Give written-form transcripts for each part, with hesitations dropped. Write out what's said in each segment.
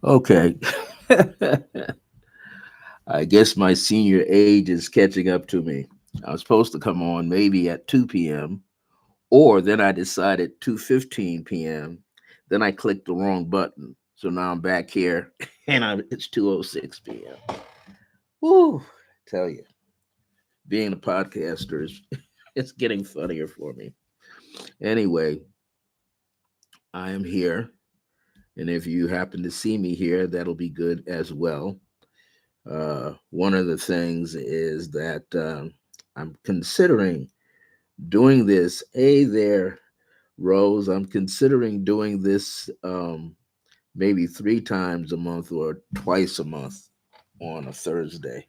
Okay. I guess my senior age is catching up to me. I was supposed to come on maybe at 2 p.m. or then I decided 2:15 p.m. Then I clicked the wrong button. So now I'm back here and it's 2:06 p.m. Woo, tell you, being a podcaster is it's getting funnier for me. Anyway, I am here, and if you happen to see me here, that'll be good as well. One of the things is that I'm considering doing this. Hey there, Rose. I'm considering doing this maybe 3 times a month or twice a month on a Thursday.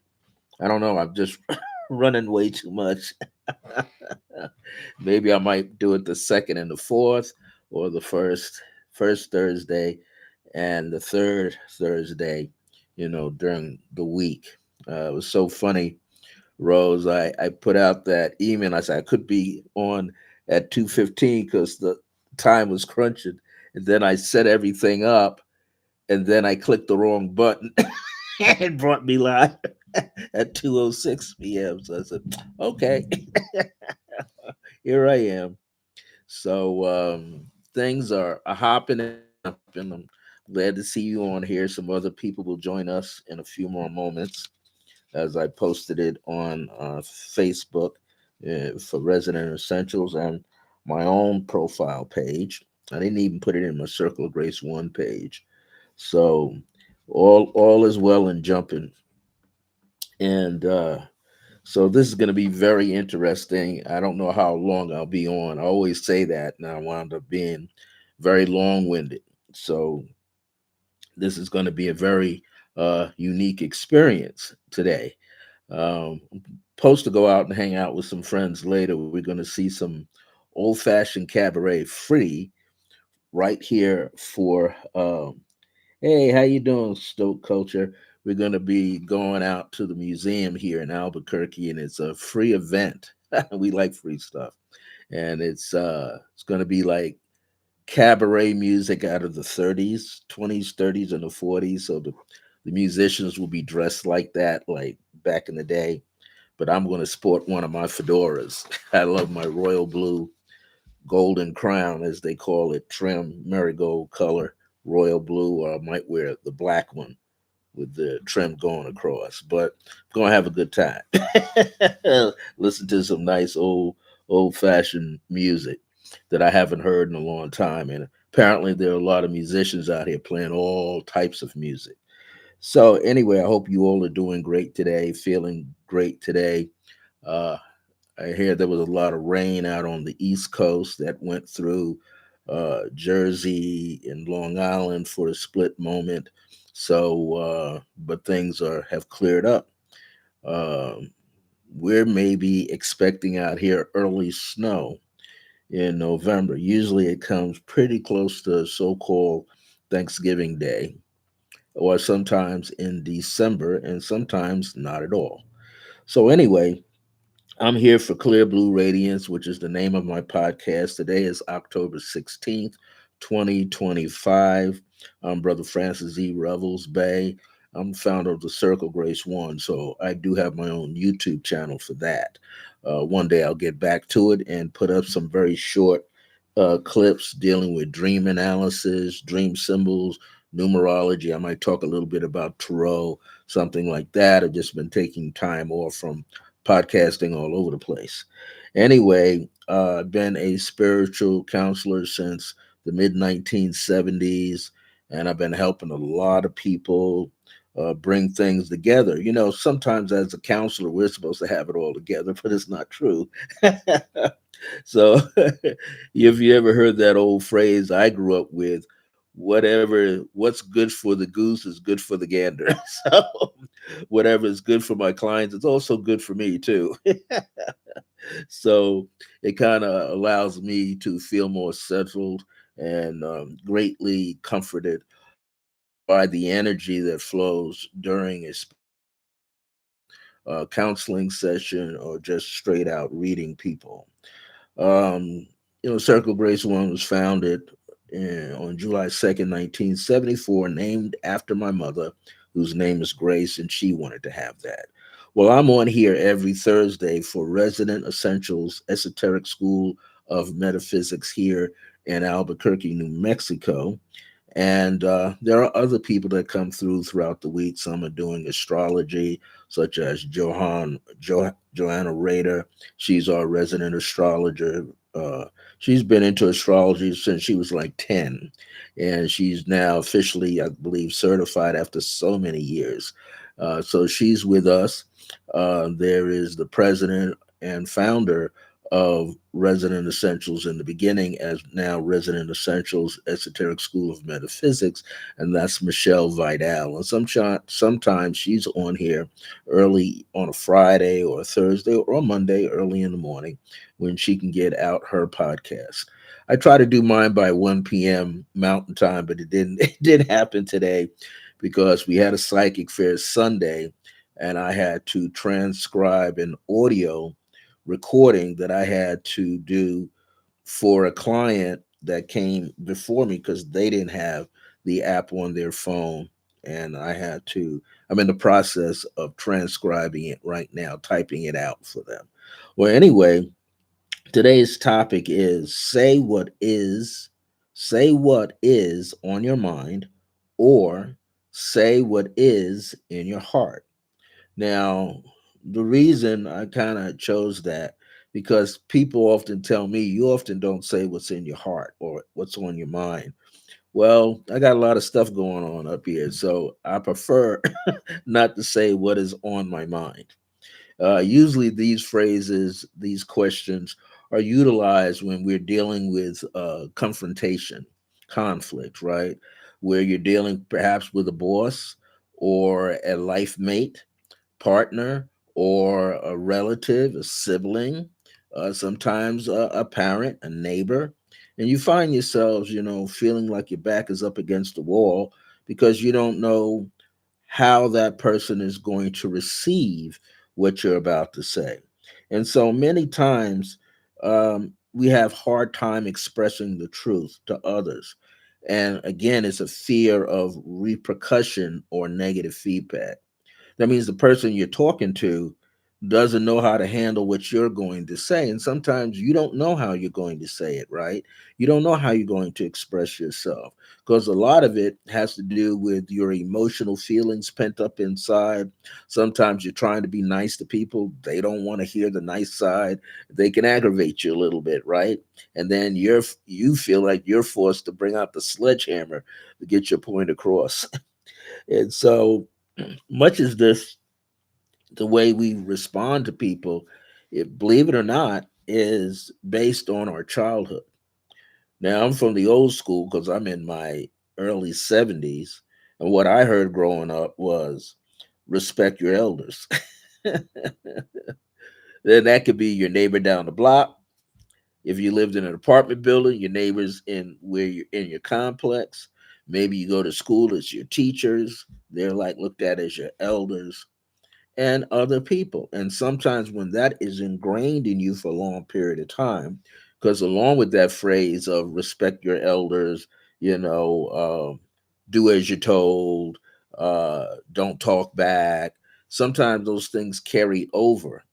I don't know. I'm just running way too much. Maybe I might do it the second and the fourth, or the first Thursday and the third Thursday. During the week. It was so funny, Rose. I put out that email. I said I could be on at 2:15 because the time was crunching, and then I set everything up, and then I clicked the wrong button. It brought me live at 2:06 p.m. So I said, okay, here I am. So things are hopping and jumping. I'm glad to see you on here. Some other people will join us in a few more moments as I posted it on Facebook for Resident Essentials and my own profile page. I didn't even put it in my Circle of Grace One page. So all is well and jumping. And so this is going to be very interesting. I don't know how long I'll be on. I always say that, and I wound up being very long-winded. So this is going to be a very unique experience today. Supposed to go out and hang out with some friends later. We're going to see some old-fashioned cabaret free right here for hey, how you doing, Stoke Culture? We're going to be going out to the museum here in Albuquerque, and it's a free event. We like free stuff, and it's going to be like cabaret music out of the 30s, 20s, 30s, and the 40s. So the musicians will be dressed like that, like back in the day. But I'm going to sport one of my fedoras. I love my royal blue golden crown, as they call it, trim marigold color, royal blue, or I might wear the black one with the trim going across. But I'm gonna have a good time. Listen to some nice old fashioned music that I haven't heard in a long time. And apparently there are a lot of musicians out here playing all types of music. So anyway, I hope you all are doing great today, feeling great today. Uh, I hear there was a lot of rain out on the East Coast that went through Jersey and Long Island for a split moment. So, but things have cleared up. Um, we're maybe expecting out here early snow in November. Usually, it comes pretty close to so-called Thanksgiving Day, or sometimes in December, and sometimes not at all. So, anyway, I'm here for Clear Blue Radiance, which is the name of my podcast. Today is October 16th, 2025. I'm Brother Francis E. Revels-Bey. I'm founder of the Circle Grace One, so I do have my own YouTube channel for that. One day I'll get back to it and put up some very short clips dealing with dream analysis, dream symbols, numerology. I might talk a little bit about tarot, something like that. I've just been taking time off from podcasting all over the place. Anyway, I've been a spiritual counselor since the mid 1970s, and I've been helping a lot of people bring things together. Sometimes as a counselor, we're supposed to have it all together, but it's not true. So, if you ever heard that old phrase I grew up with, what's good for the goose is good for the gander. So, whatever is good for my clients, it's also good for me too. So it kind of allows me to feel more settled and greatly comforted by the energy that flows during a counseling session or just straight out reading people. Um, Circle Grace One was founded on July 2nd, 1974, named after my mother, whose name is Grace, and she wanted to have that. Well, I'm on here every Thursday for Resident Essentials Esoteric School of Metaphysics here in Albuquerque, New Mexico. And there are other people that come through throughout the week. Some are doing astrology, such as Joanna Rader. She's our resident astrologer. She's been into astrology since she was like 10. And she's now officially, I believe, certified after so many years. So she's with us. There is the president and founder of Resident Essentials in the beginning, as now Resident Essentials Esoteric School of Metaphysics, and that's Michelle Vidal. And sometimes she's on here early on a Friday or a Thursday or a Monday early in the morning when she can get out her podcast. I try to do mine by 1 p.m. Mountain Time, but it didn't it didn't happen today because we had a psychic fair Sunday and I had to transcribe an audio recording that I had to do for a client that came before me because they didn't have the app on their phone. And I'm in the process of transcribing it right now, typing it out for them. Well, anyway, today's topic is say what is on your mind, or say what is in your heart. Now, the reason I kind of chose that because people often tell me you often don't say what's in your heart or what's on your mind. Well, I got a lot of stuff going on up here, so I prefer not to say what is on my mind. Usually, these phrases, these questions are utilized when we're dealing with confrontation, conflict, right? Where you're dealing perhaps with a boss or a life mate, partner, or a relative, a sibling, sometimes a parent, a neighbor. And you find yourselves, feeling like your back is up against the wall because you don't know how that person is going to receive what you're about to say. And so many times we have hard time expressing the truth to others. And again, it's a fear of repercussion or negative feedback. That means the person you're talking to doesn't know how to handle what you're going to say. And sometimes you don't know how you're going to say it, right? You don't know how you're going to express yourself because a lot of it has to do with your emotional feelings pent up inside. Sometimes you're trying to be nice to people, they don't want to hear the nice side. They can aggravate you a little bit, right? And then you feel like you're forced to bring out the sledgehammer to get your point across. And so much as this the way we respond to people, believe it or not, is based on our childhood. Now, I'm from the old school because I'm in my early 70s. And what I heard growing up was respect your elders. Then that could be your neighbor down the block. If you lived in an apartment building, your neighbors in where you're in your complex. Maybe you go to school, it's your teachers. They're like looked at as your elders and other people. And sometimes when that is ingrained in you for a long period of time, because along with that phrase of respect your elders, you know, do as you're told, don't talk back, sometimes those things carry over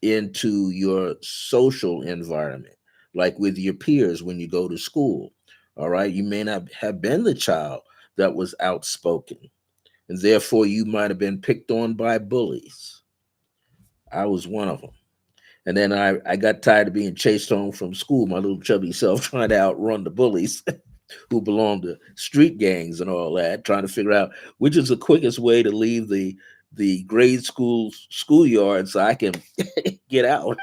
into your social environment, like with your peers when you go to school. All right. You may not have been the child that was outspoken, and therefore you might have been picked on by bullies. I was one of them. And then I got tired of being chased home from school, my little chubby self, trying to outrun the bullies who belonged to street gangs and all that, trying to figure out which is the quickest way to leave the grade school schoolyard so I can get out.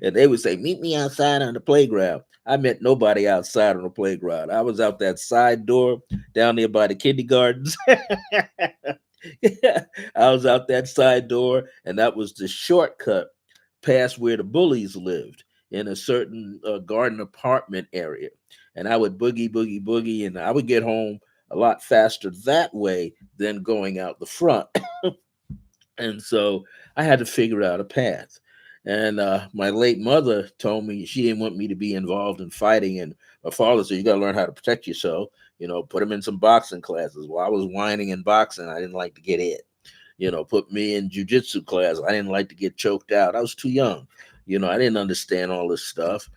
And they would say, "Meet me outside on the playground." I met nobody outside on the playground. I was out that side door down there by the kindergartens. I was out that side door, and that was the shortcut past where the bullies lived in a certain garden apartment area. And I would boogie, boogie, boogie, and I would get home a lot faster that way than going out the front. And so I had to figure out a path. And my late mother told me she didn't want me to be involved in fighting. And My father said, you got to learn how to protect yourself. Put him in some boxing classes. While I was whining in boxing, I didn't like to get hit. Put me in jujitsu class. I didn't like to get choked out. I was too young. I didn't understand all this stuff,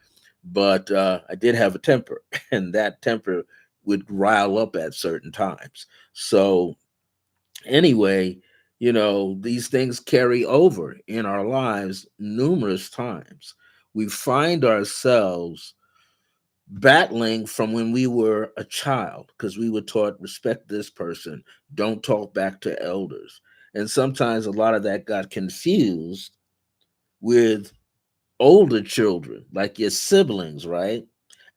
but I did have a temper, and that temper would rile up at certain times. So, anyway, these things carry over in our lives numerous times. We find ourselves battling from when we were a child because we were taught respect this person, don't talk back to elders. And sometimes a lot of that got confused with older children, like your siblings, right?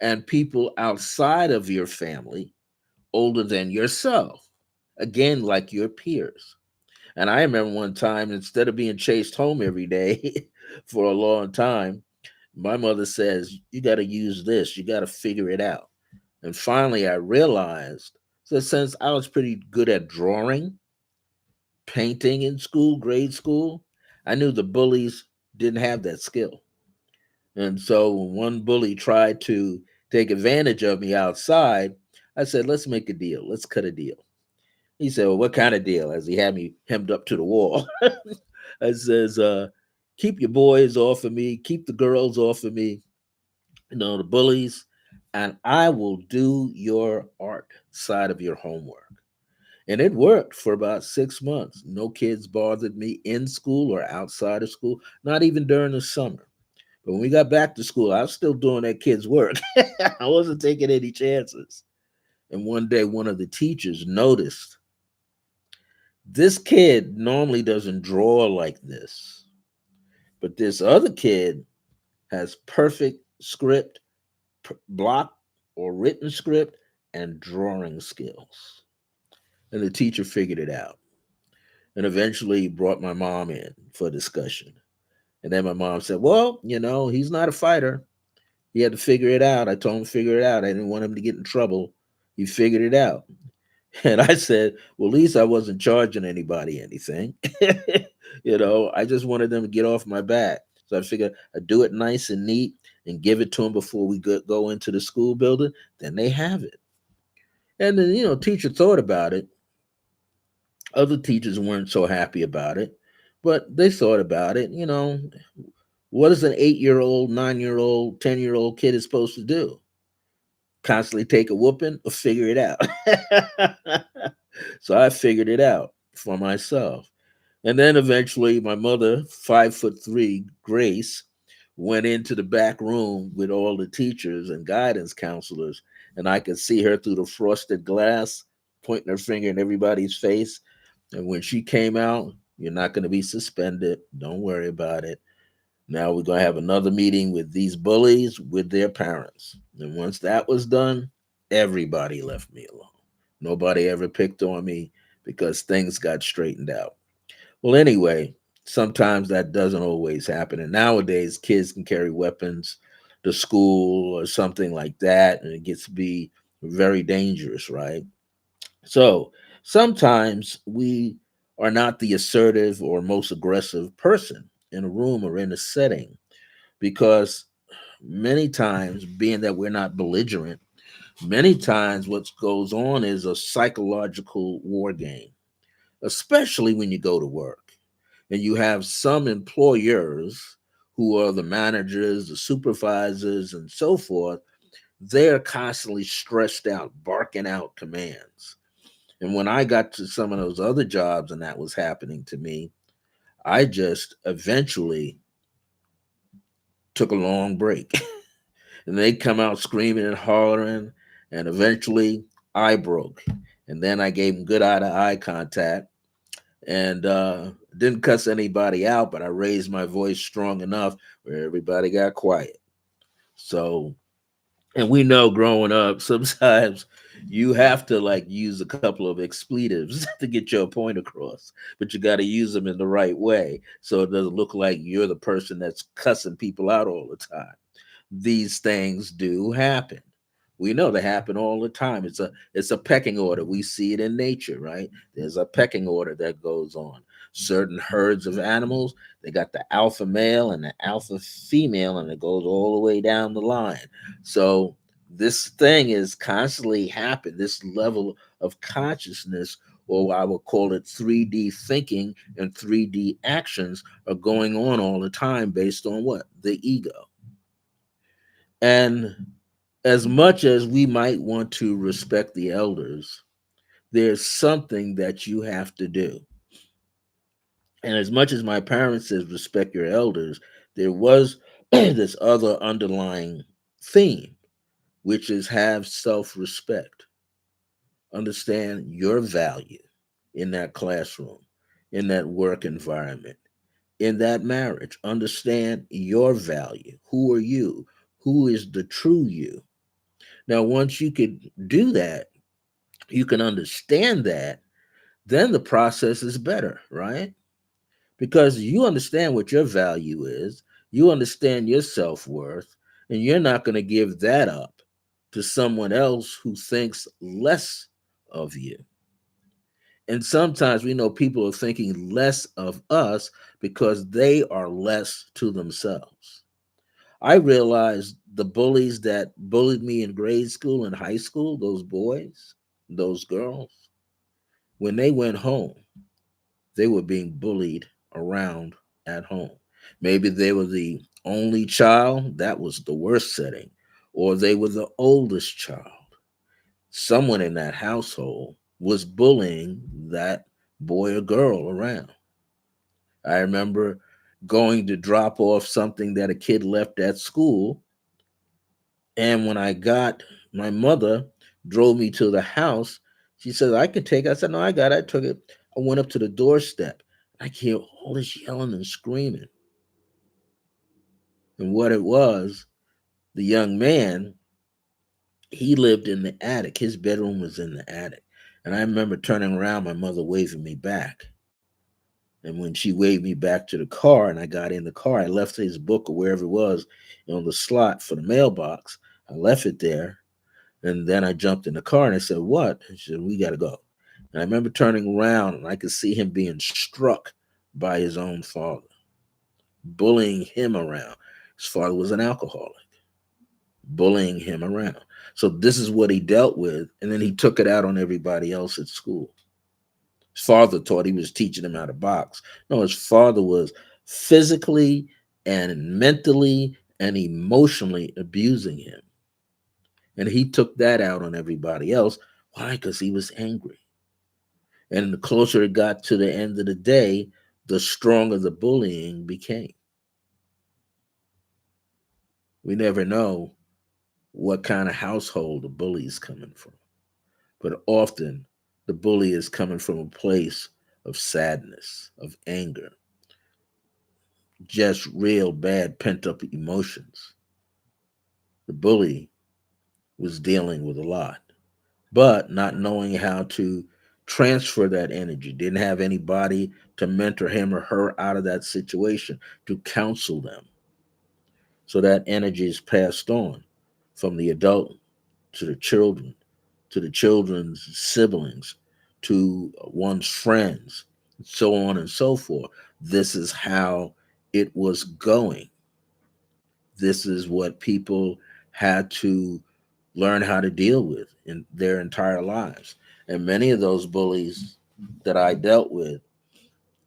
And people outside of your family, older than yourself, again, like your peers. And I remember one time, instead of being chased home every day for a long time, my mother says, you got to use this, you got to figure it out. And finally, I realized that since I was pretty good at drawing, painting in school, grade school, I knew the bullies didn't have that skill. And so when one bully tried to take advantage of me outside, I said, let's make a deal. Let's cut a deal. He said, well, what kind of deal? As he had me hemmed up to the wall. I says, keep your boys off of me, keep the girls off of me, the bullies, and I will do your art side of your homework. And it worked for about 6 months. No kids bothered me in school or outside of school, not even during the summer. But when we got back to school, I was still doing that kid's work. I wasn't taking any chances. And one day, one of the teachers noticed this kid normally doesn't draw like this, but this other kid has perfect script, block or written script, and drawing skills. And the teacher figured it out and eventually brought my mom in for discussion. And then my mom said, well, he's not a fighter. He had to figure it out. I told him to figure it out. I didn't want him to get in trouble. He figured it out. And I said, well, at least I wasn't charging anybody anything. I just wanted them to get off my back. So I figured I'd do it nice and neat and give it to them before we go into the school building. Then they have it. And then, teacher thought about it. Other teachers weren't so happy about it, but they thought about it. What is an 8-year-old, 9-year-old, 10-year-old kid is supposed to do? Constantly take a whooping or figure it out? So I figured it out for myself. And then eventually my mother, 5'3", Grace, went into the back room with all the teachers and guidance counselors, and I could see her through the frosted glass, pointing her finger in everybody's face. And when she came out, you're not going to be suspended. Don't worry about it. Now we're going to have another meeting with these bullies with their parents. And once that was done, everybody left me alone. Nobody ever picked on me because things got straightened out. Well, anyway, sometimes that doesn't always happen. And nowadays, kids can carry weapons to school or something like that, and it gets to be very dangerous, right? So sometimes we are not the assertive or most aggressive person in a room or in a setting because many times, being that we're not belligerent, many times what goes on is a psychological war game, especially when you go to work and you have some employers who are the managers, the supervisors, and so forth. They're constantly stressed out, barking out commands. And when I got to some of those other jobs and that was happening to me, I just eventually took a long break. And they come out screaming and hollering, and eventually I broke. And then I gave them good eye to eye contact and didn't cuss anybody out, but I raised my voice strong enough where everybody got quiet. So, and we know growing up, sometimes you have to like use a couple of expletives to get your point across, but you got to use them in the right way so it doesn't look like you're the person that's cussing people out all the time. These things do happen. We know they happen all the time. It's a pecking order. We see it in nature, right? There's a pecking order that goes on. Certain herds of animals, they got the alpha male and the alpha female, and it goes all the way down the line. So This thing is constantly happening. This level of consciousness, or I would call it 3D thinking and 3D actions, are going on all the time based on what? The ego. And as much as we might want to respect the elders, there's something that you have to do. And as much as my parents says respect your elders, there was this other underlying theme, which is have self-respect. Understand your value in that classroom, in that work environment, in that marriage. Understand your value. Who are you? Who is the true you? Now, once you could do that, you can understand that, then the process is better, right? Because you understand what your value is, you understand your self worth, and you're not going to give that up to someone else who thinks less of you. And sometimes we know people are thinking less of us because they are less to themselves. I realized the bullies that bullied me in grade school and high school, those boys, those girls, when they went home, they were being bullied around at home. Maybe they were the only child, that was the worst setting, or they were the oldest child. Someone in that household was bullying that boy or girl around. I remember going to drop off something that a kid left at school, and when I got, my mother drove me to the house. She said, I could take it. I said, no, I got it. I took it. I went up to the doorstep. I could hear all this yelling and screaming. And what it was, the young man, he lived in the attic. His bedroom was in the attic. And I remember turning around, my mother waving me back. And when she waved me back to the car and I got in the car, I left his book or wherever it was on the slot for the mailbox. I left it there. And then I jumped in the car and I said, what? And she said, we got to go. And I remember turning around and I could see him being struck by his own father, bullying him around. His father was an alcoholic, bullying him around. So this is what he dealt with. And then he took it out on everybody else at school. His father thought he was teaching him how to box. No, his father was physically and mentally and emotionally abusing him. And he took that out on everybody else. Why? Because he was angry. And the closer it got to the end of the day, the stronger the bullying became. We never know what kind of household the bully is coming from. But often the bully is coming from a place of sadness, of anger, just real bad pent up emotions. The bully was dealing with a lot, but not knowing how to transfer that energy, didn't have anybody to mentor him or her out of that situation, to counsel them. So that energy is passed on from the adult to the children, to the children's siblings, to one's friends, so on and so forth. This is how it was going. This is what people had to learn how to deal with in their entire lives. And many of those bullies that I dealt with,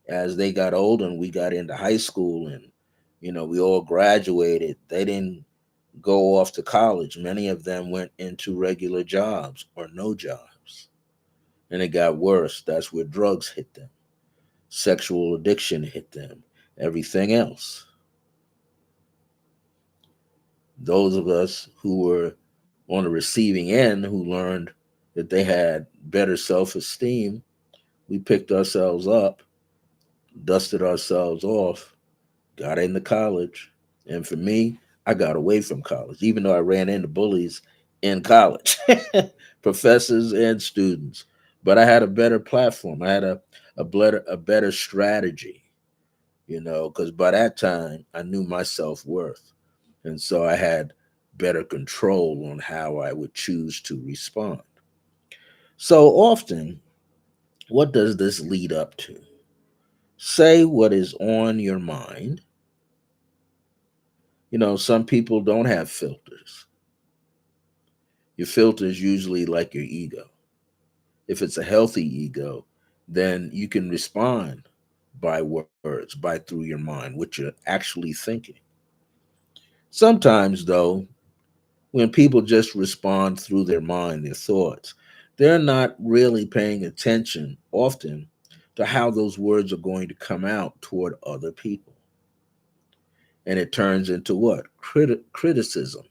as they got older and we got into high school and, we all graduated, they didn't go off to college. Many of them went into regular jobs or no jobs. And it got worse. That's where drugs hit them, sexual addiction hit them, everything else. Those of us who were on the receiving end, who learned that they had better self esteem, we picked ourselves up, dusted ourselves off, got into college. And for me, I got away from college, even though I ran into bullies in college, professors and students. But I had a better platform. I had a better strategy, because by that time I knew my self worth. And so I had better control on how I would choose to respond. So often, what does this lead up to? Say what is on your mind. Some people don't have filters. Your filter is usually like your ego. If it's a healthy ego, then you can respond by words, by through your mind, what you're actually thinking. Sometimes, though, when people just respond through their mind, their thoughts, they're not really paying attention often to how those words are going to come out toward other people. And it turns into what? Criticism.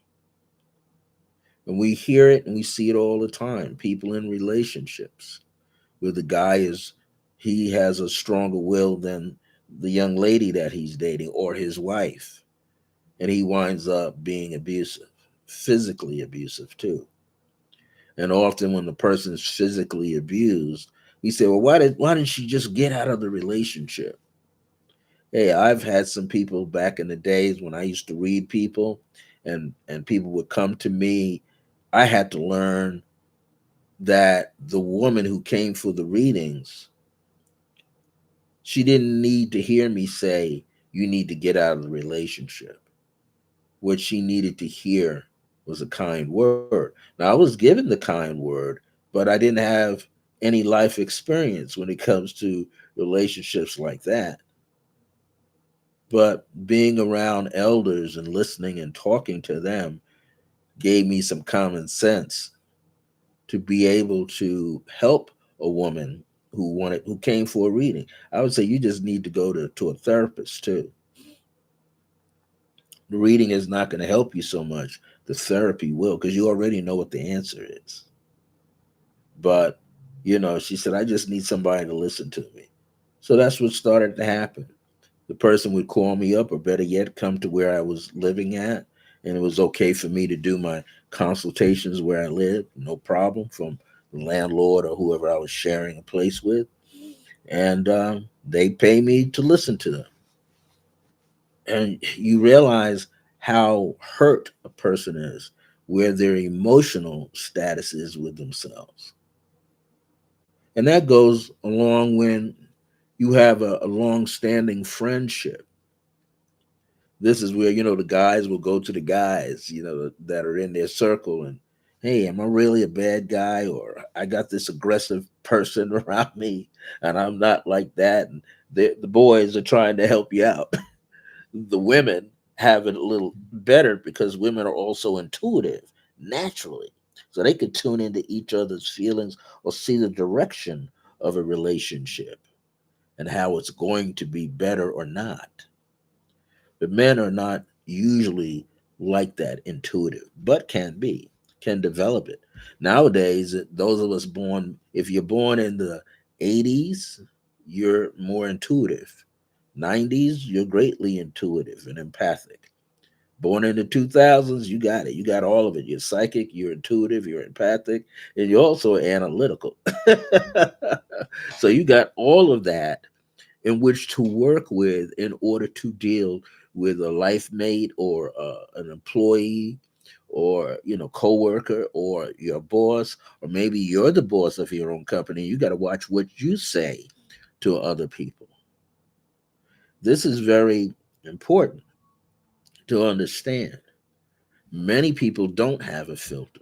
And we hear it and we see it all the time. People in relationships where the guy is, he has a stronger will than the young lady that he's dating or his wife. And he winds up being abusive, physically abusive too. And often when the person is physically abused, we say, well, why didn't she just get out of the relationship? Hey, I've had some people back in the days when I used to read people and people would come to me. I had to learn that the woman who came for the readings, she didn't need to hear me say, you need to get out of the relationship. What she needed to hear was a kind word. Now, I was given the kind word, but I didn't have any life experience when it comes to relationships like that. But being around elders and listening and talking to them gave me some common sense to be able to help a woman who came for a reading. I would say you just need to go to a therapist too. The reading is not going to help you so much. The therapy will, because you already know what the answer is. But, she said, I just need somebody to listen to me. So that's what started to happen. The person would call me up, or better yet, come to where I was living at. And it was okay for me to do my consultations where I lived, no problem, from the landlord or whoever I was sharing a place with. And they pay me to listen to them. And you realize how hurt a person is, where their emotional status is with themselves. And that goes along when you have a long standing friendship. This is where, the guys will go to the guys, that are in their circle and, hey, am I really a bad guy? Or I got this aggressive person around me and I'm not like that. And the boys are trying to help you out. The women have it a little better because women are also intuitive naturally. So they could tune into each other's feelings or see the direction of a relationship and how it's going to be better or not. But men are not usually like that intuitive, but can develop it. Nowadays, those of us born, if you're born in the 80s, you're more intuitive. 90s, you're greatly intuitive and empathic. Born in the 2000s, you got it. You got all of it. You're psychic, you're intuitive, you're empathic, and you're also analytical. So you got all of that in which to work with in order to deal with a life mate or an employee or coworker or your boss, or maybe you're the boss of your own company. You got to watch what you say to other people. This is very important to understand. Many people don't have a filter.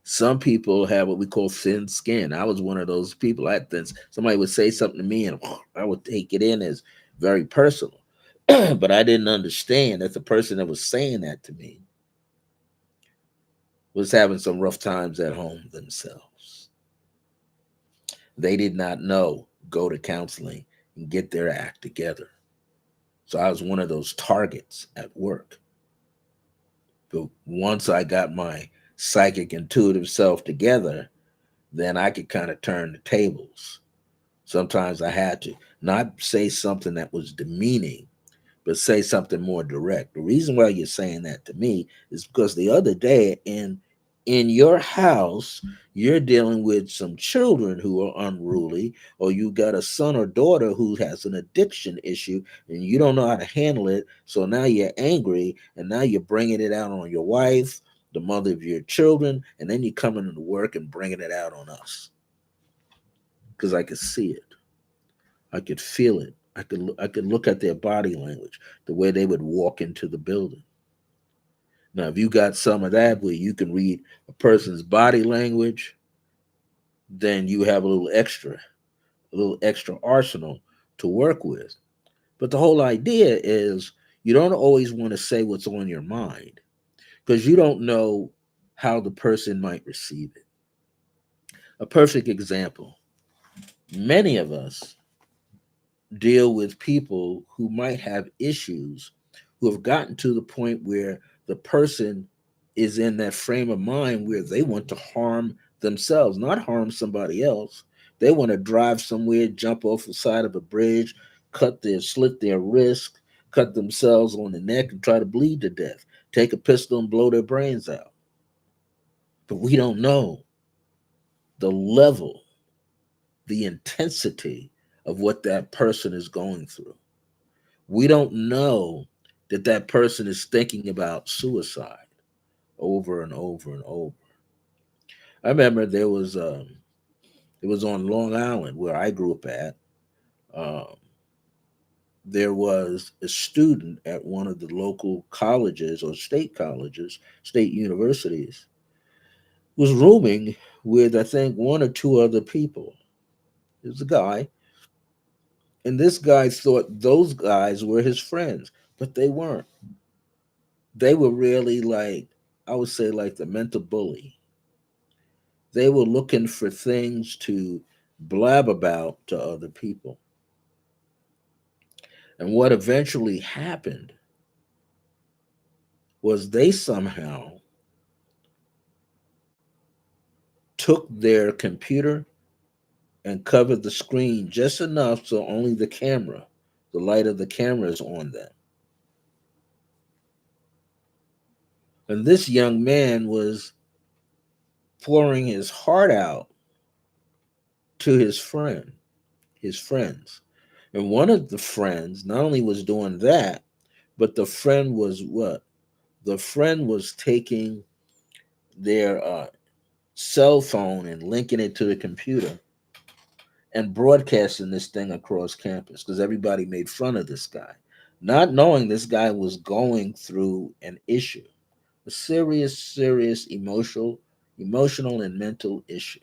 Some people have what we call thin skin. I was one of those people. I had thin. Somebody would say something to me, and I would take it in as very personal. But I didn't understand that the person that was saying that to me was having some rough times at home themselves. They did not know go to counseling and get their act together. So I was one of those targets at work. But once I got my psychic intuitive self together, then I could kind of turn the tables. Sometimes I had to not say something that was demeaning, but say something more direct. The reason why you're saying that to me is because the other day in your house, you're dealing with some children who are unruly, or you got a son or daughter who has an addiction issue and you don't know how to handle it. So now you're angry and now you're bringing it out on your wife, the mother of your children, and then you're coming into work and bringing it out on us because I could see it. I could feel it. I could look at their body language, the way they would walk into the building. Now, if you got some of that where you can read a person's body language, then you have a little extra arsenal to work with. But the whole idea is you don't always want to say what's on your mind because you don't know how the person might receive it. A perfect example, many of us deal with people who might have issues, who have gotten to the point where the person is in that frame of mind where they want to harm themselves, not harm somebody else. They want to drive somewhere, jump off the side of a bridge, slit their wrist, cut themselves on the neck, and try to bleed to death. Take a pistol and blow their brains out. But we don't know the level, the intensity of what that person is going through. We don't know that that person is thinking about suicide over and over and over. I remember it was on Long Island where I grew up at. Um, there was a student at one of the local colleges or state colleges, state universities, was rooming with I think one or two other people. It was a guy, and this guy thought those guys were his friends, but they weren't. They were really like, I would say, like the mental bully. They were looking for things to blab about to other people. And what eventually happened was they somehow took their computer and covered the screen just enough so only the light of the camera is on them. And this young man was pouring his heart out to his friends. And one of the friends not only was doing that, but the friend was what? The friend was taking their cell phone and linking it to the computer and broadcasting this thing across campus because everybody made fun of this guy, not knowing this guy was going through an issue, a serious emotional and mental issue.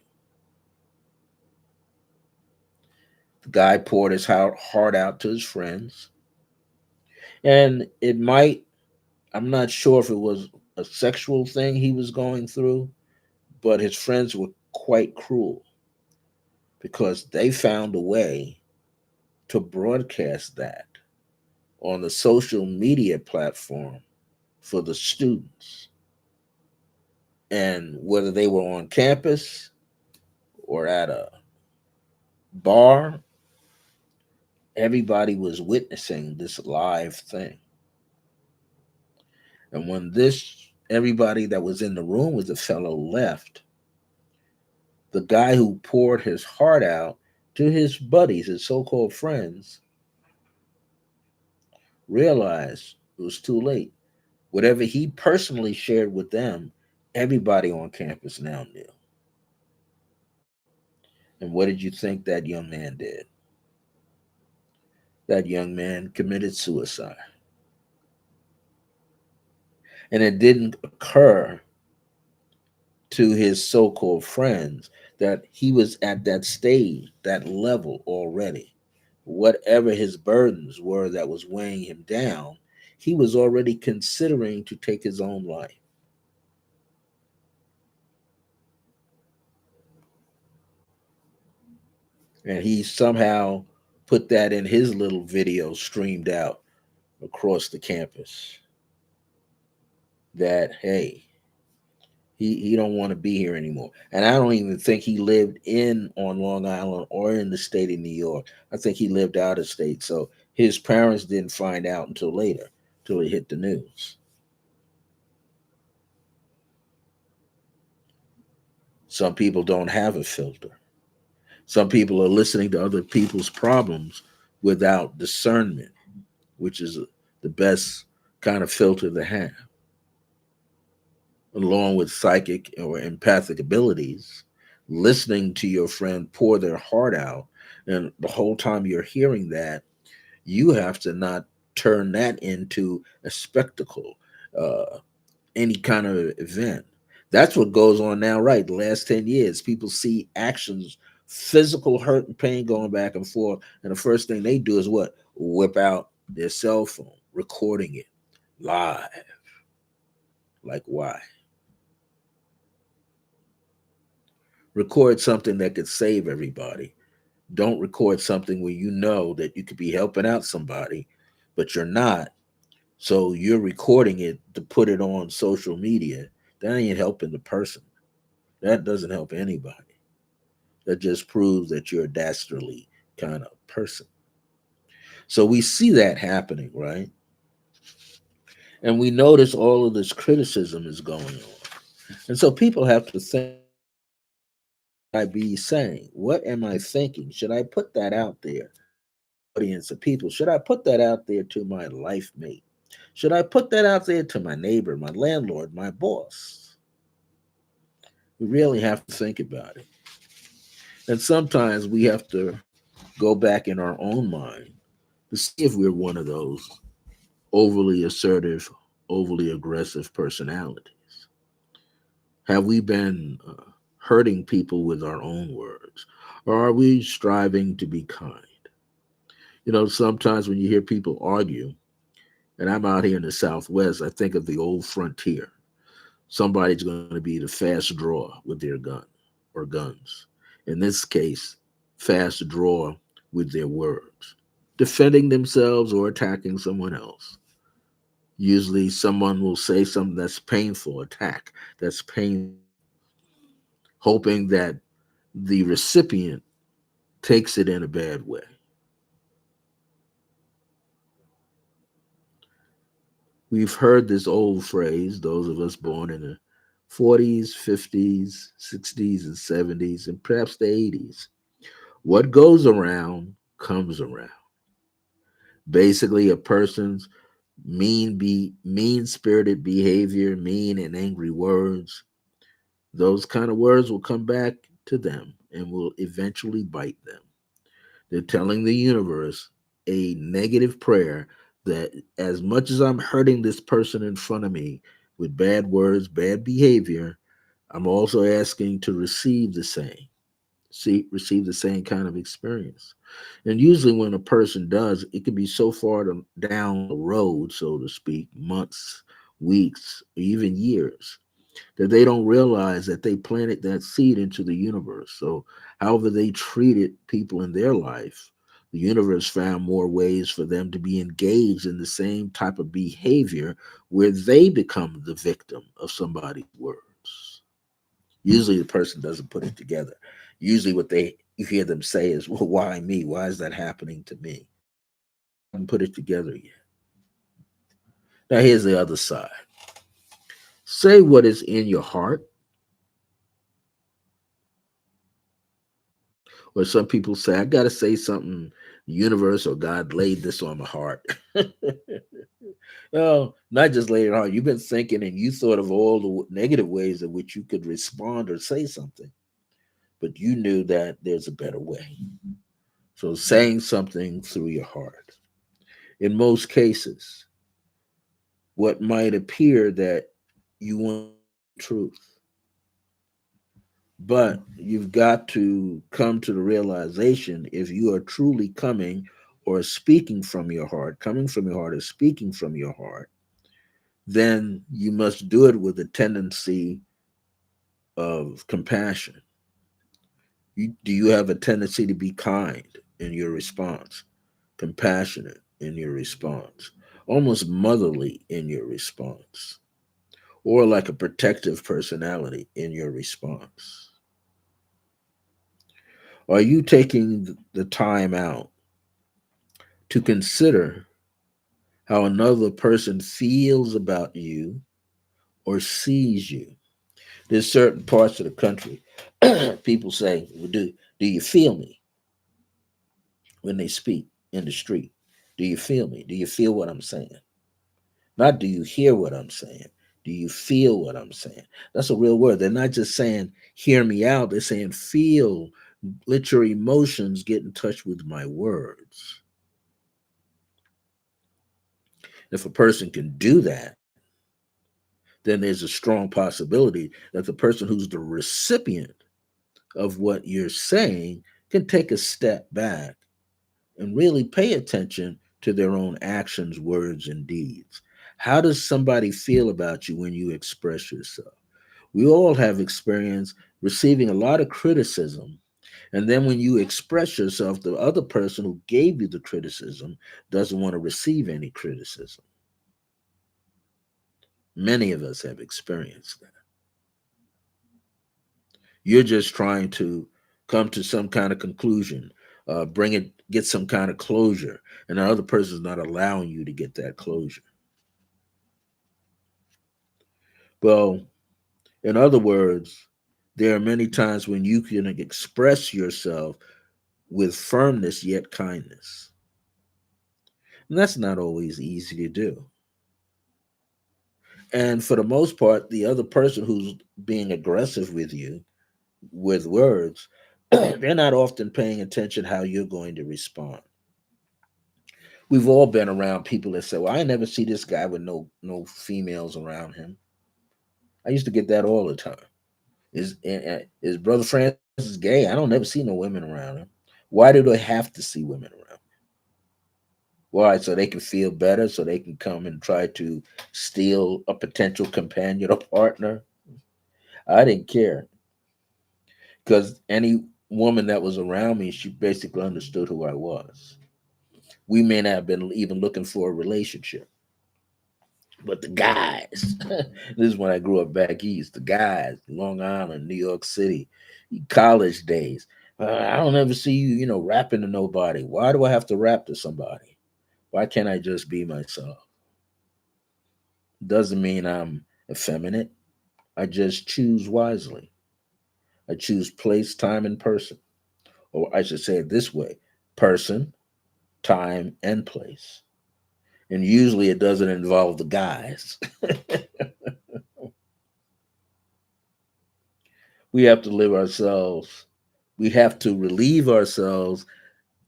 The guy poured his heart out to his friends, and it might, I'm not sure if it was a sexual thing he was going through, but his friends were quite cruel because they found a way to broadcast that on the social media platform for the students. And whether they were on campus or at a bar, everybody was witnessing this live thing. And when this everybody that was in the room with the fellow left, the guy who poured his heart out to his buddies, his so-called friends, realized it was too late. Whatever he personally shared with them, everybody on campus now knew. And what did you think that young man did? That young man committed suicide. And it didn't occur to his so called friends that he was at that stage, that level already. Whatever his burdens were that was weighing him down, he was already considering to take his own life. And he somehow put that in his little video streamed out across the campus that, hey, he don't want to be here anymore. And I don't even think he lived in on Long Island or in the state of New York. I think he lived out of state. So his parents didn't find out until later, until it hit the news. Some people don't have a filter. Some people are listening to other people's problems without discernment, which is the best kind of filter to have, along with psychic or empathic abilities, listening to your friend pour their heart out. And the whole time you're hearing that, you have to not turn that into a spectacle, uh, any kind of event. That's what goes on now, right? The last 10 years, people see actions, physical hurt and pain going back and forth. And the first thing they do is what? Whip out their cell phone, recording it live. Like, why? Record something that could save everybody. Don't record something where you know that you could be helping out somebody, but you're not. So you're recording it to put it on social media. That ain't helping the person. That doesn't help anybody. That just proves that you're a dastardly kind of person. So we see that happening, right? And we notice all of this criticism is going on. And so people have to think, I be saying? What am I thinking? Should I put that out there to an audience of people? Should I put that out there to my life mate? Should I put that out there to my neighbor, my landlord, my boss? We really have to think about it. And sometimes we have to go back in our own mind to see if we're one of those overly assertive, overly aggressive personalities. Have we been hurting people with our own words? Or are we striving to be kind? You know, sometimes when you hear people argue, and I'm out here in the Southwest, I think of the old frontier. Somebody's going to be the fast draw with their gun or guns. In this case, fast draw with their words, defending themselves or attacking someone else. Usually, someone will say something that's painful, attack that's painful, hoping that the recipient takes it in a bad way. We've heard this old phrase, those of us born in the 40s, 50s, 60s, and 70s, and perhaps the 80s. What goes around comes around. Basically, a person's mean spirited behavior, mean and angry words, those kind of words will come back to them and will eventually bite them. They're telling the universe a negative prayer that as much as I'm hurting this person in front of me with bad words, bad behavior, I'm also asking to receive the same. See, receive the same kind of experience. And usually, when a person does, it can be so far down the road, so to speak, months, weeks, or even years, that they don't realize that they planted that seed into the universe. So, however they treated people in their life, the universe found more ways for them to be engaged in the same type of behavior where they become the victim of somebody's words. Usually, the person doesn't put it together. Usually, what they you hear them say is, "Well, why me? Why is that happening to me?" They haven't put it together yet. Now, here's the other side. Say what is in your heart. Or some people say, I got to say something. The universe or God laid this on my heart. No, not just laid it on. You've been thinking and you thought of all the negative ways in which you could respond or say something, but you knew that there's a better way. So saying something through your heart. In most cases, what might appear that you want truth, but you've got to come to the realization if you are truly coming or speaking from your heart, coming from your heart or speaking from your heart, then you must do it with a tendency of compassion. Do you have a tendency to be kind in your response, compassionate in your response, almost motherly in your response, or like a protective personality in your response? Are you taking the time out to consider how another person feels about you or sees you? There's certain parts of the country people say, well, do you feel me when they speak in the street? Do you feel me? Do you feel what I'm saying? Not do you hear what I'm saying? Do you feel what I'm saying? That's a real word. They're not just saying, hear me out. They're saying, feel, let your emotions get in touch with my words. If a person can do that, then there's a strong possibility that the person who's the recipient of what you're saying can take a step back and really pay attention to their own actions, words, and deeds. How does somebody feel about you when you express yourself? We all have experience receiving a lot of criticism. And then when you express yourself, the other person who gave you the criticism doesn't want to receive any criticism. Many of us have experienced that. You're just trying to come to some kind of conclusion, get some kind of closure, and the other person's not allowing you to get that closure. Well, in other words, there are many times when you can express yourself with firmness yet kindness. And that's not always easy to do. And for the most part, the other person who's being aggressive with you with words, they're not often paying attention how you're going to respond. We've all been around people that say, "Well, I never see this guy with no females around him." I used to get that all the time. Is Brother Francis gay? I don't never see no women around him. Why do they have to see women around? Why? So they can feel better, so they can come and try to steal a potential companion or partner. I didn't care because any woman that was around me, she basically understood who I was. We may not have been even looking for a relationship, but the guys, this is when I grew up back east, the guys, Long Island, New York City, college days. I don't ever see you, rapping to nobody. Why do I have to rap to somebody? Why can't I just be myself? Doesn't mean I'm effeminate. I just choose wisely. I choose place, time, and person. Or I should say it this way: person, time, and place. And usually it doesn't involve the guys. We have to live ourselves. We have to relieve ourselves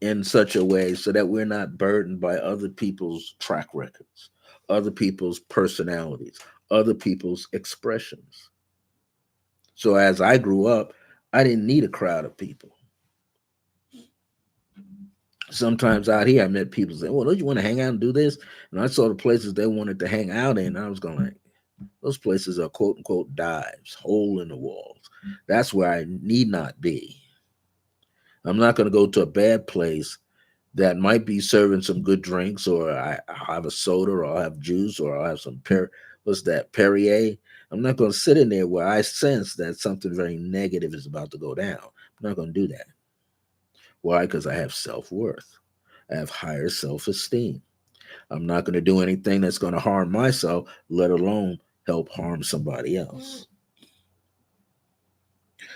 in such a way so that we're not burdened by other people's track records, other people's personalities, other people's expressions. So as I grew up, I didn't need a crowd of people. Sometimes out here, I met people saying, "Well, don't you want to hang out and do this?" And I saw the places they wanted to hang out in. And I was going like, those places are quote unquote dives, hole in the walls. That's where I need not be. I'm not going to go to a bad place that might be serving some good drinks, or I'll have a soda, or I'll have juice, or I'll have some what's that, Perrier. I'm not going to sit in there where I sense that something very negative is about to go down. I'm not going to do that. Why? Because I have self worth. I have higher self esteem. I'm not going to do anything that's going to harm myself, let alone help harm somebody else.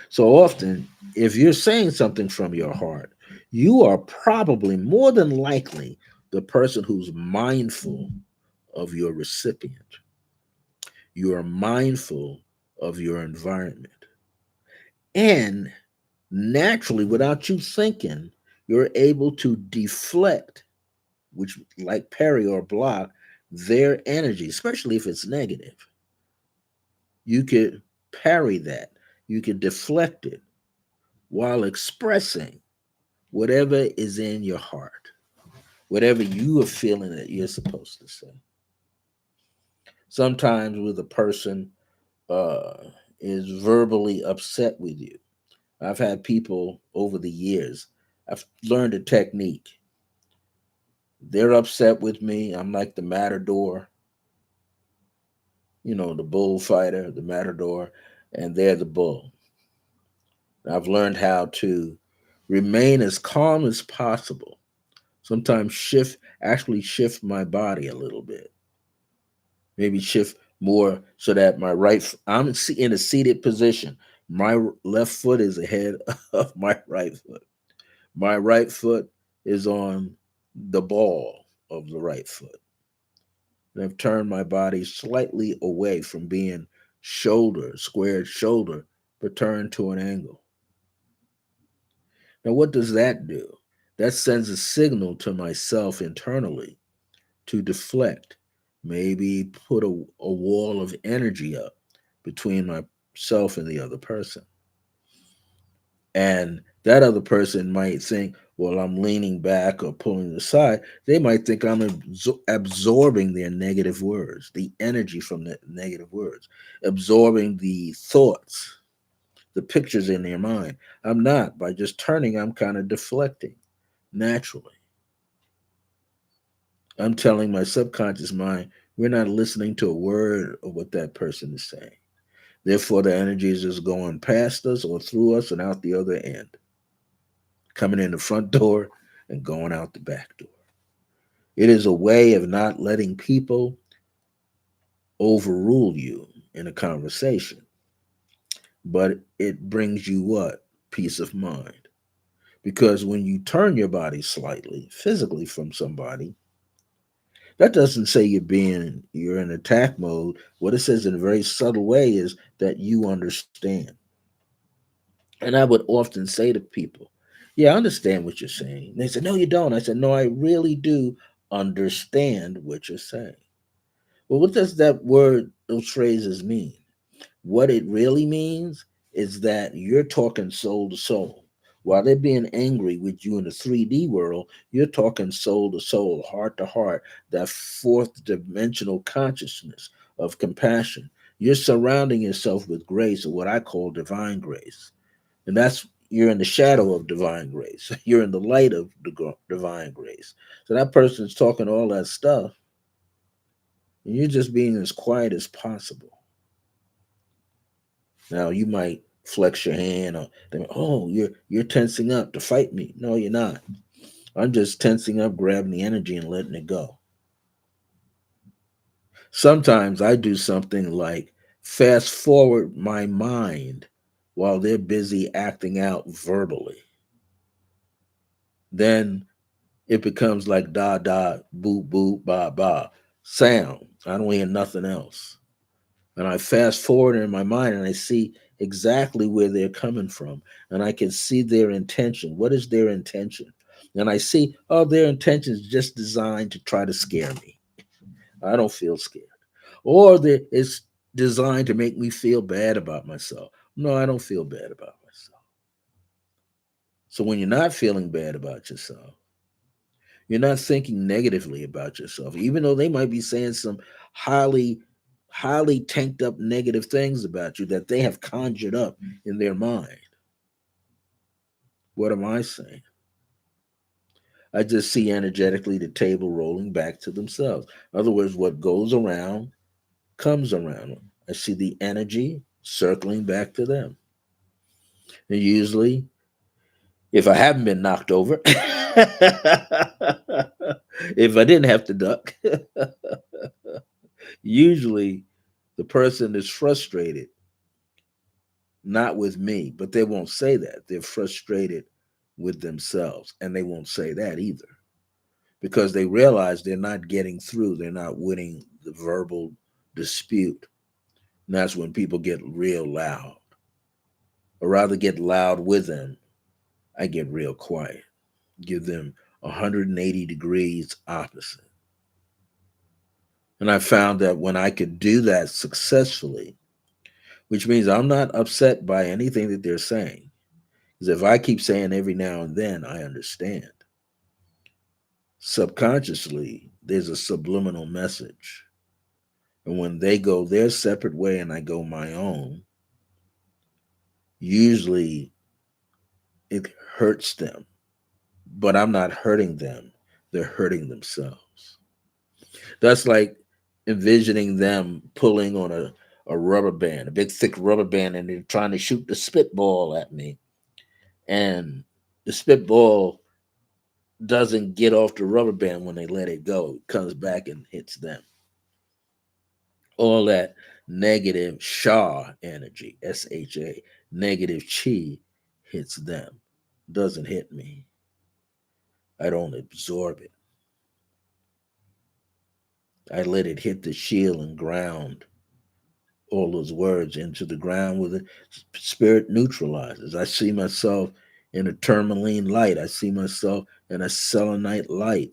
So often, if you're saying something from your heart, you are probably more than likely the person who's mindful of your recipient. You are mindful of your environment. And naturally, without you thinking, you're able to deflect, which, like parry or block, their energy, especially if it's negative. You could parry that, you could deflect it while expressing whatever is in your heart, whatever you are feeling that you're supposed to say. Sometimes with a person uh, is verbally upset with you. I've had people over the years, I've learned a technique. They're upset with me. I'm like the matador, the bullfighter, the matador, and they're the bull. I've learned how to remain as calm as possible. Sometimes actually shift my body a little bit. Maybe shift more so that I'm in a seated position. My left foot is ahead of my right foot. My right foot is on the ball of the right foot. And I've turned my body slightly away from being squared shoulder, but turned to an angle. Now, what does that do? That sends a signal to myself internally to deflect, Maybe put a wall of energy up between myself and the other person. And that other person might think, well, I'm leaning back or pulling aside. They might think I'm absorbing their negative words, the energy from the negative words, absorbing the thoughts, the pictures in their mind. I'm not. By just turning, I'm kind of deflecting naturally. I'm telling my subconscious mind, we're not listening to a word of what that person is saying. Therefore, the energy is just going past us or through us and out the other end, coming in the front door and going out the back door. It is a way of not letting people overrule you in a conversation, but it brings you what? Peace of mind. Because when you turn your body slightly, physically from somebody, that doesn't say you're in attack mode. What it says in a very subtle way is that you understand. And I would often say to people, yeah, I understand what you're saying. They said, no, you don't. I said, no, I really do understand what you're saying. Well, what does that word, those phrases mean? What it really means is that you're talking soul to soul. While they're being angry with you in the 3D world, you're talking soul to soul, heart to heart, that fourth dimensional consciousness of compassion. You're surrounding yourself with grace, or what I call divine grace. And that's you're in the shadow of divine grace. You're in the light of the divine grace. So that person's talking all that stuff, and you're just being as quiet as possible. Now you might flex your hand or think, oh, you're tensing up to fight me. No, you're not. I'm just tensing up, grabbing the energy and letting it go. Sometimes I do something like fast forward my mind while they're busy acting out verbally. Then it becomes like da da, boo boo, ba ba sound. I don't hear nothing else. And I fast forward in my mind and I see exactly where they're coming from. And I can see their intention. What is their intention? And I see, oh, their intention is just designed to try to scare me. I don't feel scared. Or it's designed to make me feel bad about myself. No, I don't feel bad about myself. So when you're not feeling bad about yourself, you're not thinking negatively about yourself, even though they might be saying some highly, highly tanked up negative things about you that they have conjured up in their mind. What am I saying? I just see energetically the table rolling back to themselves. In other words, what goes around comes around. I see the energy circling back to them. And usually, if I haven't been knocked over, if I didn't have to duck, usually the person is frustrated, not with me, but they won't say that. They're frustrated with themselves, and they won't say that either because they realize they're not getting through, they're not winning the verbal dispute. And that's when people get real loud. Or rather, get loud with them, I get real quiet, give them 180 degrees opposite. And I found that when I could do that successfully, which means I'm not upset by anything that they're saying. Because if I keep saying every now and then, I understand. Subconsciously, there's a subliminal message. And when they go their separate way and I go my own, usually it hurts them. But I'm not hurting them, they're hurting themselves. That's like envisioning them pulling on a rubber band, a big thick rubber band, and they're trying to shoot the spitball at me. And the spitball doesn't get off the rubber band when they let it go. It comes back and hits them. All that negative Sha energy, SHA, negative chi hits them. Doesn't hit me. I don't absorb it. I let it hit the shield and ground all those words into the ground with the spirit neutralizes. I see myself in a tourmaline light. I see myself in a selenite light.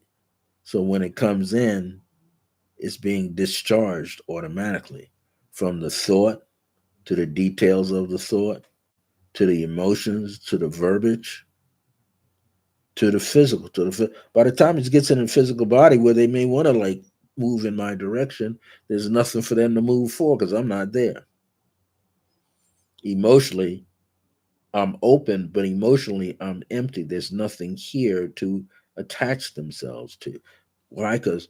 So when it comes in, It's being discharged automatically from the thought to the details of the thought to the emotions to the verbiage to the physical by the time it gets in the physical body where they may want to like move in my direction, there's nothing for them to move for because I'm not there. Emotionally, I'm open, but emotionally, I'm empty. There's nothing here to attach themselves to. Why? Because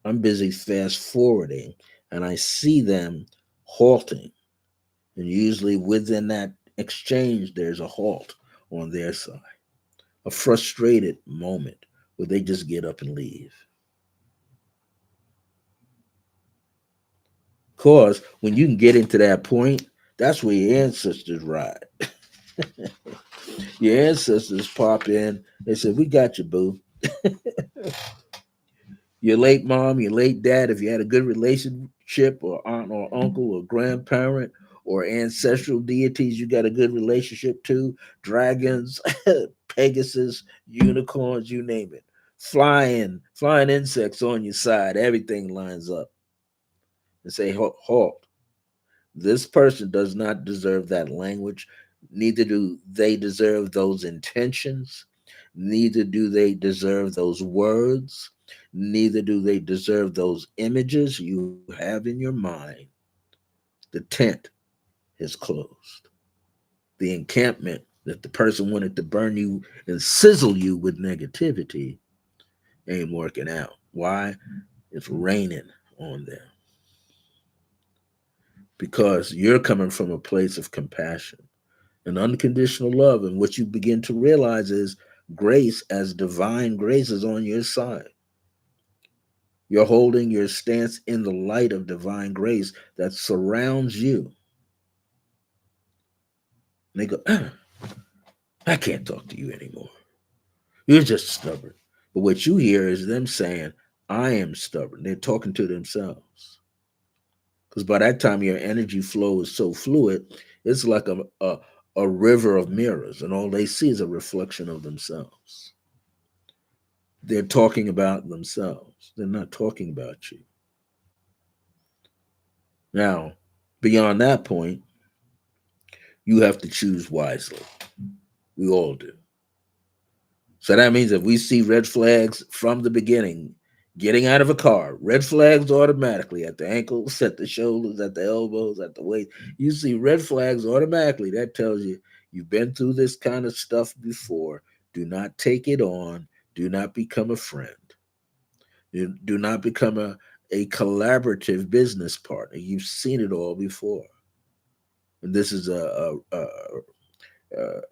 I'm busy fast forwarding and I see them halting. And usually within that exchange, there's a halt on their side, a frustrated moment where they just get up and leave. Because when you can get into that point, that's where your ancestors ride. Your ancestors pop in. They said, "We got you, boo. Your late mom, your late dad, if you had a good relationship, or aunt or uncle or grandparent or ancestral deities you got a good relationship to, dragons, Pegasus, unicorns, you name it. Flying insects on your side, everything lines up and say, halt. This person does not deserve that language. Neither do they deserve those intentions. Neither do they deserve those words. Neither do they deserve those images you have in your mind. The tent is closed. The encampment that the person wanted to burn you and sizzle you with negativity ain't working out. Why? It's raining on them because you're coming from a place of compassion and unconditional love. And what you begin to realize is grace, as divine grace, is on your side. You're holding your stance in the light of divine grace that surrounds you. And they go, I can't talk to you anymore. You're just stubborn. But what you hear is them saying, I am stubborn. They're talking to themselves. Because by that time, your energy flow is so fluid, it's like a river of mirrors, and all they see is a reflection of themselves. They're talking about themselves. They're not talking about you. Now, beyond that point, you have to choose wisely. We all do. So that means if we see red flags from the beginning, getting out of a car, red flags automatically at the ankles, at the shoulders, at the elbows, at the waist. You see red flags automatically. That tells you you've been through this kind of stuff before. Do not take it on. Do not become a friend. Do not become a collaborative business partner. You've seen it all before. And this is a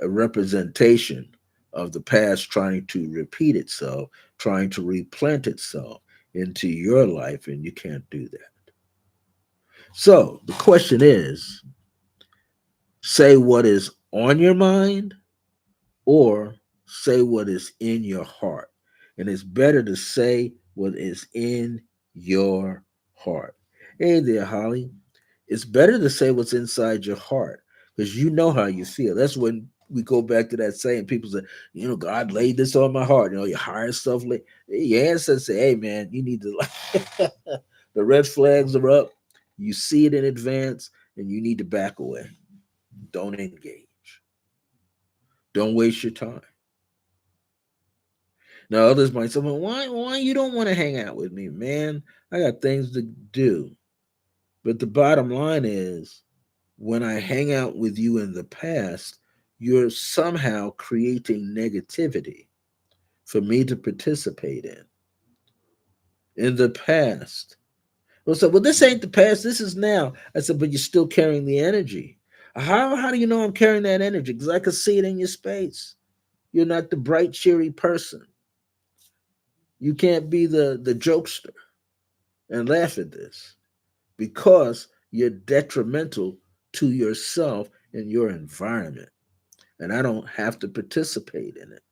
representation of the past trying to repeat itself, trying to replant itself into your life, and you can't do that. So the question is, say what is on your mind or say what is in your heart. And it's better to say what is in your heart. Hey there, Holly. It's better to say what's inside your heart because you know how you feel. That's when we go back to that saying. People say, God laid this on my heart. Your higher stuff. Your ancestors say, hey, man, you need to, like, the red flags are up. You see it in advance and you need to back away. Don't engage. Don't waste your time. Now, others might say, well, why you don't want to hang out with me, man? I got things to do. But the bottom line is, when I hang out with you in the past, you're somehow creating negativity for me to participate in. In the past. Well, so, well, this ain't the past, this is now. I said, but you're still carrying the energy. How do you know I'm carrying that energy? Because I can see it in your space. You're not the bright, cheery person. You can't be the jokester and laugh at this because you're detrimental to yourself and your environment. And I don't have to participate in it.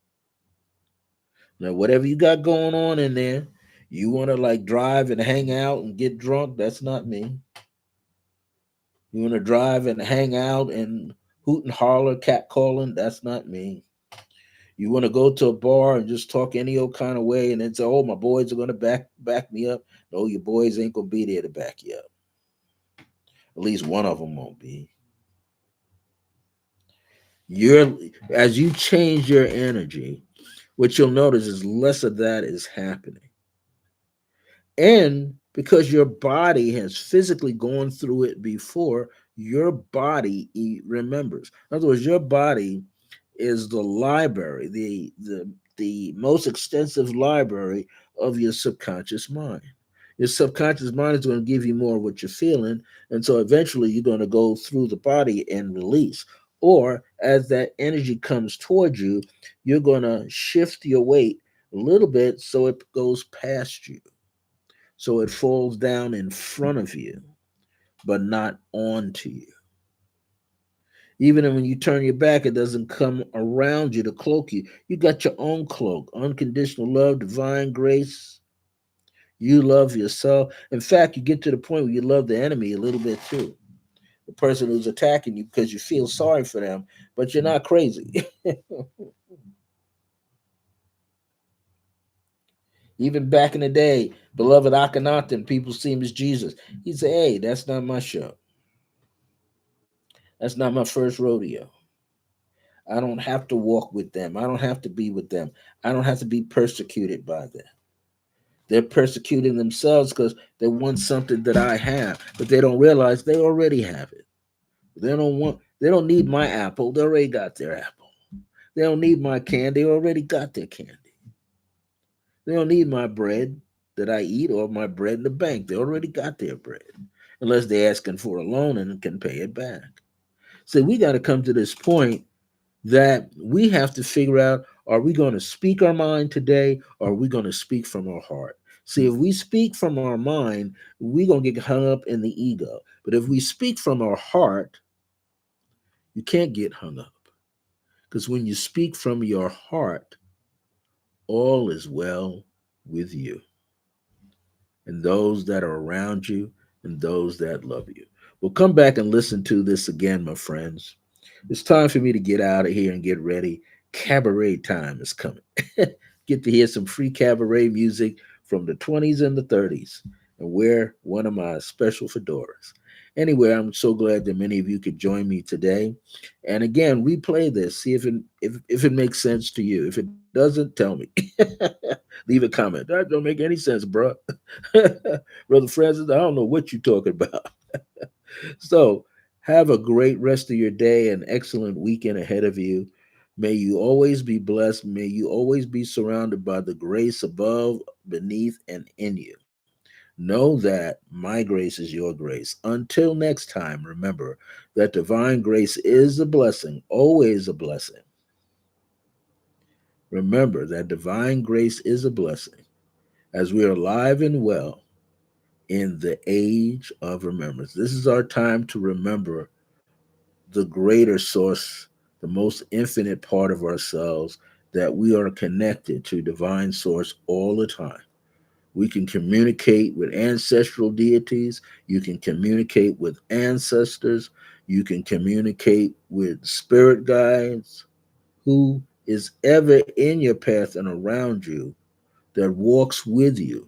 Now, whatever you got going on in there, you want to like drive and hang out and get drunk, that's not me. You want to drive and hang out and hoot and holler, catcalling, that's not me. You want to go to a bar and just talk any old kind of way and then say, "Oh, my boys are going to back me up." No, your boys ain't going to be there to back you up. At least one of them won't be. You're As you change your energy, what you'll notice is less of that is happening. And because your body has physically gone through it before, your body remembers. In other words, your body is the library, the most extensive library of your subconscious mind. Your subconscious mind is going to give you more of what you're feeling, and so eventually you're going to go through the body and release. Or as that energy comes towards you, you're going to shift your weight a little bit so it goes past you, so it falls down in front of you, but not onto you. Even when you turn your back, it doesn't come around you to cloak you. You got your own cloak, unconditional love, divine grace. You love yourself. In fact, you get to the point where you love the enemy a little bit too. The person who's attacking you because you feel sorry for them, but you're not crazy. Even back in the day, beloved Akhenaten, people see him as Jesus. He'd say, "Hey, that's not my show. That's not my first rodeo. I don't have to walk with them. I don't have to be with them. I don't have to be persecuted by them. They're persecuting themselves because they want something that I have, but they don't realize they already have it. They don't need my apple. They already got their apple. They don't need my candy. They already got their candy. They don't need my bread that I eat or my bread in the bank. They already got their bread. Unless they're asking for a loan and can pay it back. So we got to come to this point that we have to figure out, are we going to speak our mind today or are we going to speak from our heart? See, if we speak from our mind, we're going to get hung up in the ego. But if we speak from our heart, you can't get hung up. Because when you speak from your heart, all is well with you and those that are around you and those that love you. Well, come back and listen to this again, my friends. It's time for me to get out of here and get ready. Cabaret time is coming. Get to hear some free cabaret music from the 20s and the 30s and wear one of my special fedoras. Anyway, I'm so glad that many of you could join me today. And again, replay this. See if it makes sense to you. If it doesn't, tell me. Leave a comment. That don't make any sense, bro. Brother Francis, I don't know what you're talking about. So, have a great rest of your day and excellent weekend ahead of you. May you always be blessed. May you always be surrounded by the grace above, beneath, and in you. Know that my grace is your grace. Until next time, remember that divine grace is a blessing, always a blessing. Remember that divine grace is a blessing as we are alive and well in the age of remembrance. This is our time to remember the greater source, the most infinite part of ourselves, that we are connected to divine source all the time. We can communicate with ancestral deities. You can communicate with ancestors. You can communicate with spirit guides, who is ever in your path and around you, that walks with you,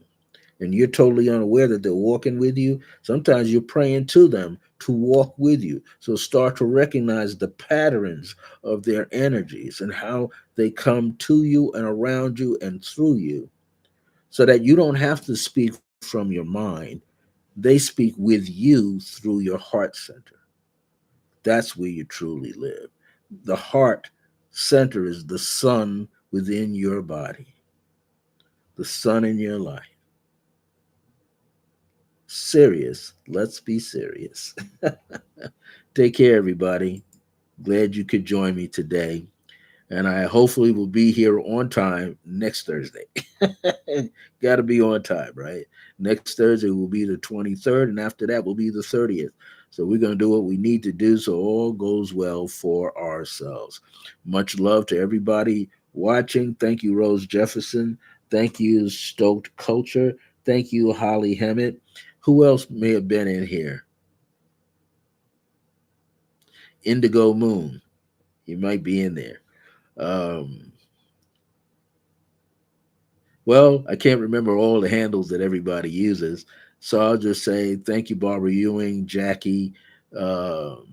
and you're totally unaware that they're walking with you. Sometimes you're praying to them to walk with you. So start to recognize the patterns of their energies and how they come to you and around you and through you, so that you don't have to speak from your mind. They speak with you through your heart center. That's where you truly live. The heart center is the sun within your body, the sun in your life. Serious. Let's be serious. Take care, everybody. Glad you could join me today. And I hopefully will be here on time next Thursday. Got to be on time, right? Next Thursday will be the 23rd, and after that will be the 30th. So we're going to do what we need to do so all goes well for ourselves. Much love to everybody watching. Thank you, Rose Jefferson. Thank you, Stoked Culture. Thank you, Holly Hemmett. Who else may have been in here? Indigo Moon. He might be in there. Um, Well, I can't remember all the handles that everybody uses. So I'll just say thank you, Barbara Ewing, Jackie,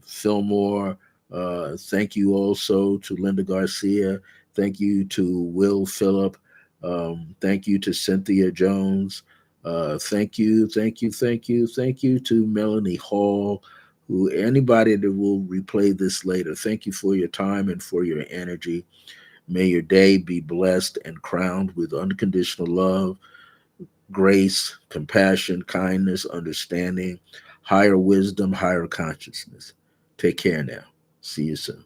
Fillmore. Thank you also to Linda Garcia. Thank you to Will Phillip. Thank you to Cynthia Jones. Thank you to Melanie Hall. Who anybody that will replay this later. Thank you for your time and for your energy. May your day be blessed and crowned with unconditional love, grace, compassion, kindness, understanding, higher wisdom, higher consciousness. Take care now. See you soon.